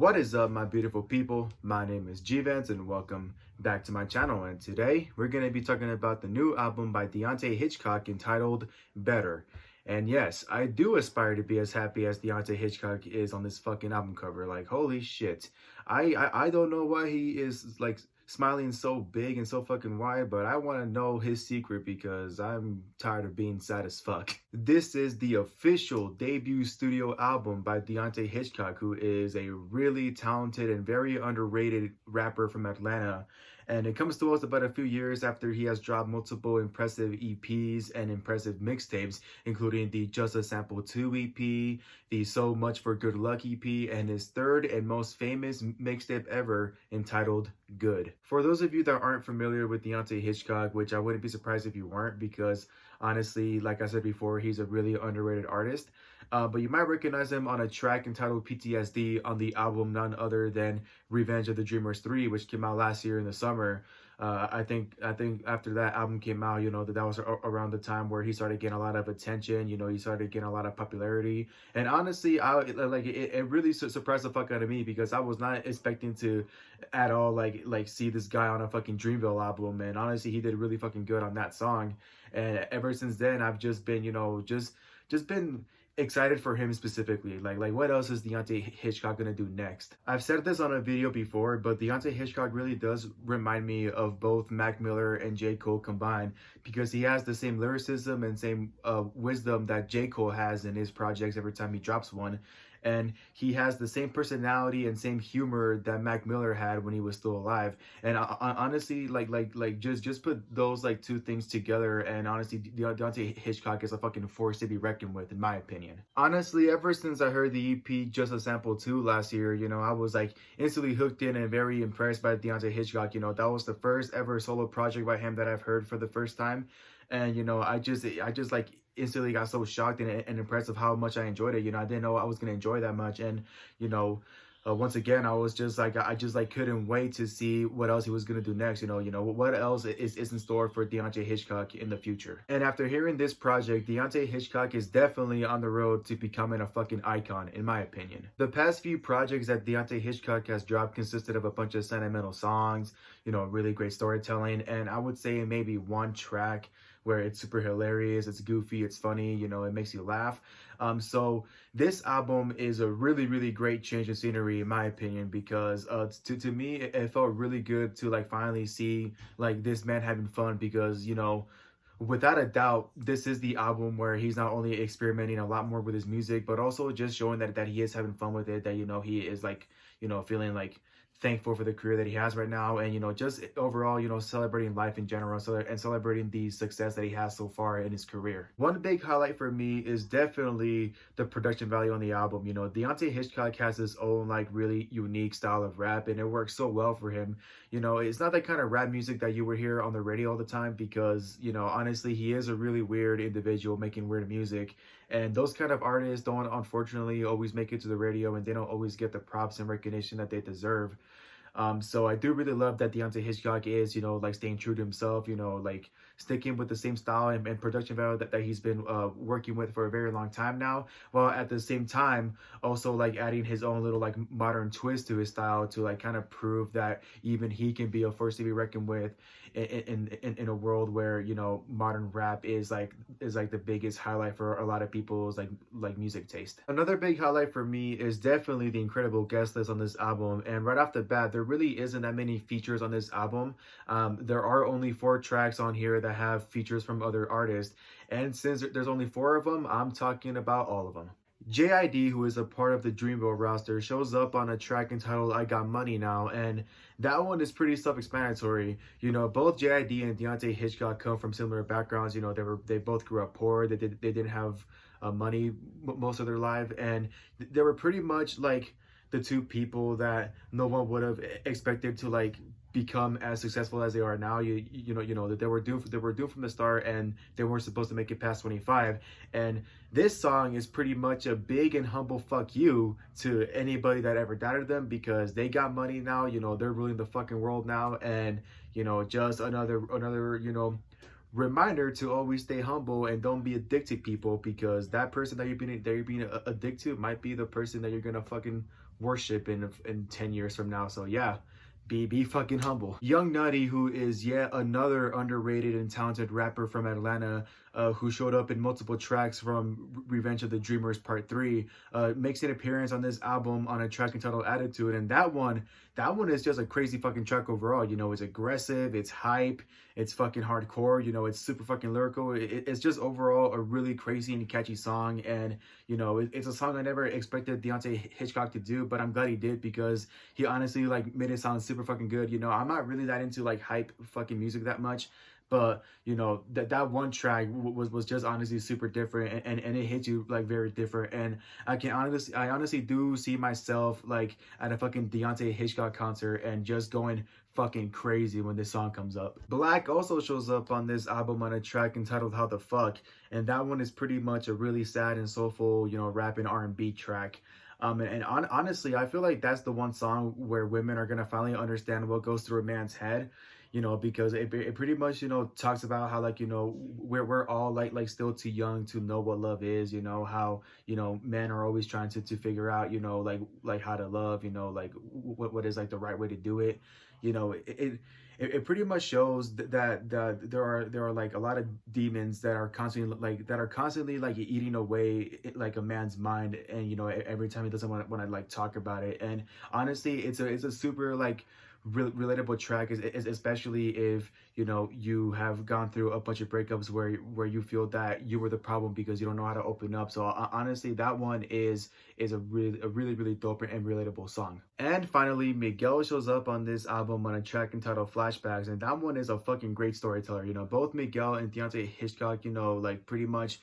What is up, my beautiful people? My name is G-Vance and welcome back to my channel. And today we're going to be talking about the new album by Deante Hitchcock entitled Better. And yes, I do aspire to be as happy as Deante Hitchcock is on this fucking album cover. Like, holy shit. I don't know why he is like smiling so big and so fucking wide, but I want to know his secret because I'm tired of being sad as fuck. This is the official debut studio album by Deante Hitchcock, who is a really talented and very underrated rapper from Atlanta. And it comes to us about a few years after he has dropped multiple impressive EPs and impressive mixtapes, including the Just a Sample 2 EP, the So Much for Good Luck EP, and his third and most famous mixtape ever entitled Good. For those of you that aren't familiar with Deante Hitchcock, which I wouldn't be surprised if you weren't, because honestly, like I said before, he's a really underrated artist. But you might recognize him on a track entitled PTSD on the album none other than Revenge of the Dreamers 3, which came out last year in the summer. I think after that album came out, that was around the time where he started getting a lot of attention. He started getting a lot of popularity. And honestly, it really surprised the fuck out of me because I was not expecting to at all like see this guy on a fucking Dreamville album. And honestly, he did really fucking good on that song. And ever since then, I've just been just been excited for him specifically. Like what else is Deante Hitchcock gonna do next? I've said this on a video before, but Deante Hitchcock really does remind me of both Mac Miller and J. Cole combined, because he has the same lyricism and same wisdom that J. Cole has in his projects every time he drops one. And he has the same personality and same humor that Mac Miller had when he was still alive. And honestly, just put those like two things together, and honestly, Deante Hitchcock is a fucking force to be reckoned with, in my opinion. Honestly, ever since I heard the EP Just a Sample 2 last year, I was like instantly hooked in and very impressed by Deante Hitchcock. That was the first ever solo project by him that I've heard for the first time. And I just like instantly got so shocked and impressed of how much I enjoyed it. I didn't know I was gonna enjoy that much. And once again, I was just like, I just like couldn't wait to see what else he was gonna do next. What else is in store for Deante Hitchcock in the future. And after hearing this project, Deante Hitchcock is definitely on the road to becoming a fucking icon, in my opinion. The past few projects that Deante Hitchcock has dropped consisted of a bunch of sentimental songs, really great storytelling, and I would say maybe one track where it's super hilarious, it's goofy, it's funny, it makes you laugh. So this album is a really, really great change in scenery, in my opinion, because to me, it felt really good to like finally see like this man having fun, because, without a doubt, this is the album where he's not only experimenting a lot more with his music, but also just showing that he is having fun with it, that, he is like, feeling like thankful for the career that he has right now, and just overall celebrating life in general, and celebrating the success that he has so far in his career. One big highlight for me is definitely the production value on the album. Deante Hitchcock has his own like really unique style of rap, and it works so well for him. It's not that kind of rap music that you would hear on the radio all the time, because honestly, he is a really weird individual making weird music, and those kind of artists don't unfortunately always make it to the radio, and they don't always get the props and recognition that they deserve. So I do really love that Deante Hitchcock is, like staying true to himself, like sticking with the same style and production value that he's been working with for a very long time now, while at the same time also like adding his own little like modern twist to his style to like kind of prove that even he can be a force to be reckoned with in a world where modern rap is like the biggest highlight for a lot of people's like music taste. Another big highlight for me is definitely the incredible guest list on this album, and right off the bat, there really isn't that many features on this album. There are only 4 tracks on here that have features from other artists, and since there's only 4 of them, I'm talking about all of them. JID, who is a part of the Dreamville roster, shows up on a track entitled I Got Money Now, and that one is pretty self-explanatory. Both JID and Deante Hitchcock come from similar backgrounds. They both grew up poor. They didn't have money most of their life, and they were pretty much like the two people that no one would have expected to like become as successful as they are now. That they were doomed from the start, and they weren't supposed to make it past 25. And this song is pretty much a big and humble fuck you to anybody that ever doubted them, because they got money now. They're ruling the fucking world now, and just another reminder to always stay humble and don't be addicted to people, because that person that you're being addicted to might be the person that you're gonna fucking worship in 10 years from now. So yeah, be fucking humble. Young Nutty, who is yet another underrated and talented rapper from Atlanta, who showed up in multiple tracks from Revenge of the Dreamers Part 3, makes an appearance on this album on a track entitled Attitude. And that one is just a crazy fucking track overall. You know, it's aggressive, it's hype, it's fucking hardcore, you know, it's super fucking lyrical. It's just overall a really crazy and catchy song. And, you know, it's a song I never expected Deante Hitchcock to do, but I'm glad he did, because he honestly like made it sound super fucking good. You know, I'm not really that into like hype fucking music that much, but you know, that one track was just honestly super different, and it hit you like very different. And I honestly do see myself like at a fucking Deante Hitchcock concert and just going fucking crazy when this song comes up. Black also shows up on this album on a track entitled How the Fuck, and that one is pretty much a really sad and soulful, you know, rap and R&B track. Honestly, I feel like that's the one song where women are gonna finally understand what goes through a man's head, you know, because it pretty much, you know, talks about how, like, you know, we're all like still too young to know what love is, you know, how, you know, men are always trying to figure out, you know, like how to love, you know, like what is like the right way to do it, you know. It pretty much shows that there are like a lot of demons that are constantly like eating away like a man's mind, and you know, every time he doesn't want to like talk about it. And honestly, it's a super like relatable track, is especially if, you know, you have gone through a bunch of breakups where you feel that you were the problem because you don't know how to open up. So honestly, that one is a really dope and relatable song. And finally, Miguel shows up on this album on a track entitled Flashbacks, and that one is a fucking great storyteller. You know, both Miguel and Deante Hitchcock, you know, like pretty much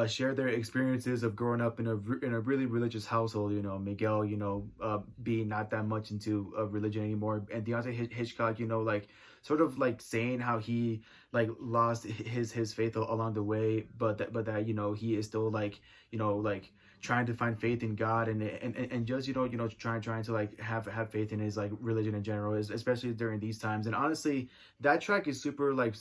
share their experiences of growing up in a really religious household. You know, Miguel, you know, being not that much into religion anymore, and Deante Hitchcock, you know, like sort of like saying how he like lost his faith along the way, but that you know, he is still like, you know, like trying to find faith in God, and just, you know, trying to like have faith in his like religion in general, especially during these times. And honestly, that track is super like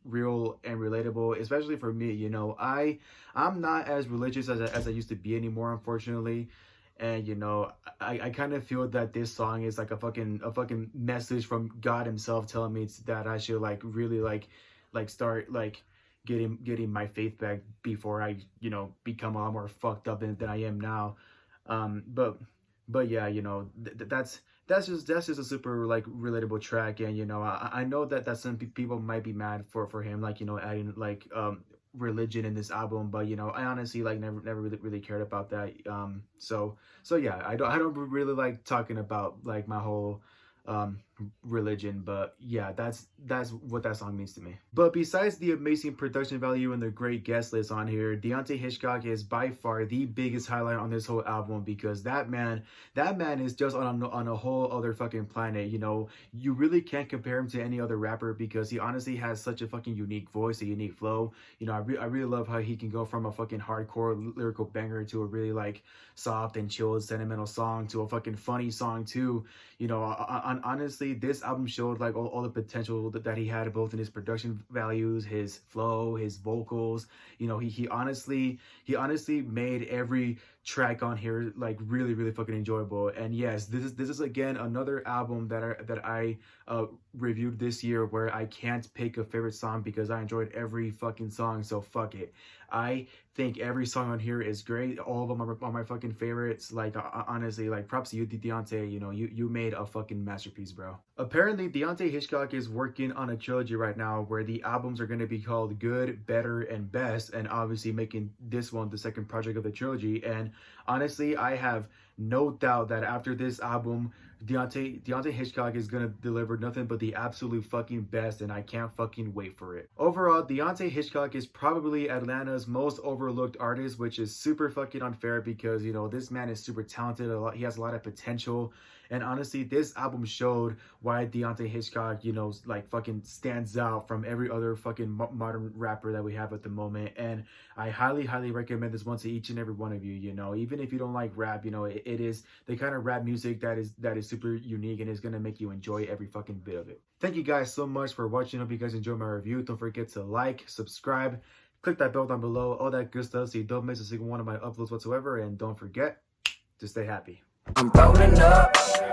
real and relatable, especially for me. You know, I'm not as religious as I used to be anymore, unfortunately. And you know, I kind of feel that this song is like a fucking message from God himself telling me that I should like really like start like getting my faith back before I, you know, become a lot more fucked up than I am now. Um, but but yeah, you know, that's just a super like relatable track. And you know, I know that some people might be mad for him, like, you know, adding like religion in this album, but you know, I honestly like never really cared about that. So yeah, I don't really like talking about like my whole um religion, but yeah, that's what that song means to me. But besides the amazing production value and the great guest list on here, Deante Hitchcock is by far the biggest highlight on this whole album, because that man is just on a whole other fucking planet. You know, you really can't compare him to any other rapper, because he honestly has such a fucking unique voice, a unique flow. You know, I really love how he can go from a fucking hardcore lyrical banger to a really like soft and chilled sentimental song to a fucking funny song too. You know, honestly, this album showed like all the potential that he had, both in his production values, his flow, his vocals. You know, he honestly made every track on here like really fucking enjoyable. And yes, this is again another album that I reviewed this year where I can't pick a favorite song, because I enjoyed every fucking song. So fuck it, I think every song on here is great. All of them are my fucking favorites. Like honestly, like props to you, Deante. You know, you made a fucking masterpiece, bro. Apparently, Deante Hitchcock is working on a trilogy right now where the albums are going to be called Good, Better, and Best, and obviously making this one the second project of the trilogy. And honestly, I have no doubt that after this album, Deante Hitchcock is gonna deliver nothing but the absolute fucking best, and I can't fucking wait for it. Overall, Deante Hitchcock is probably Atlanta's most overlooked artist, which is super fucking unfair, because you know, this man is super talented. He has a lot of potential. And honestly, this album showed why Deante Hitchcock, you know, like fucking stands out from every other fucking modern rapper that we have at the moment. And I highly recommend this one to each and every one of you. You know, even if you don't like rap, you know, it is the kind of rap music that is super unique and is gonna make you enjoy every fucking bit of it. Thank you guys so much for watching. Hope you guys enjoyed my review. Don't forget to like, subscribe, click that bell down below, all that good stuff, so you don't miss a single one of my uploads whatsoever. And don't forget to stay happy. I'm rolling up.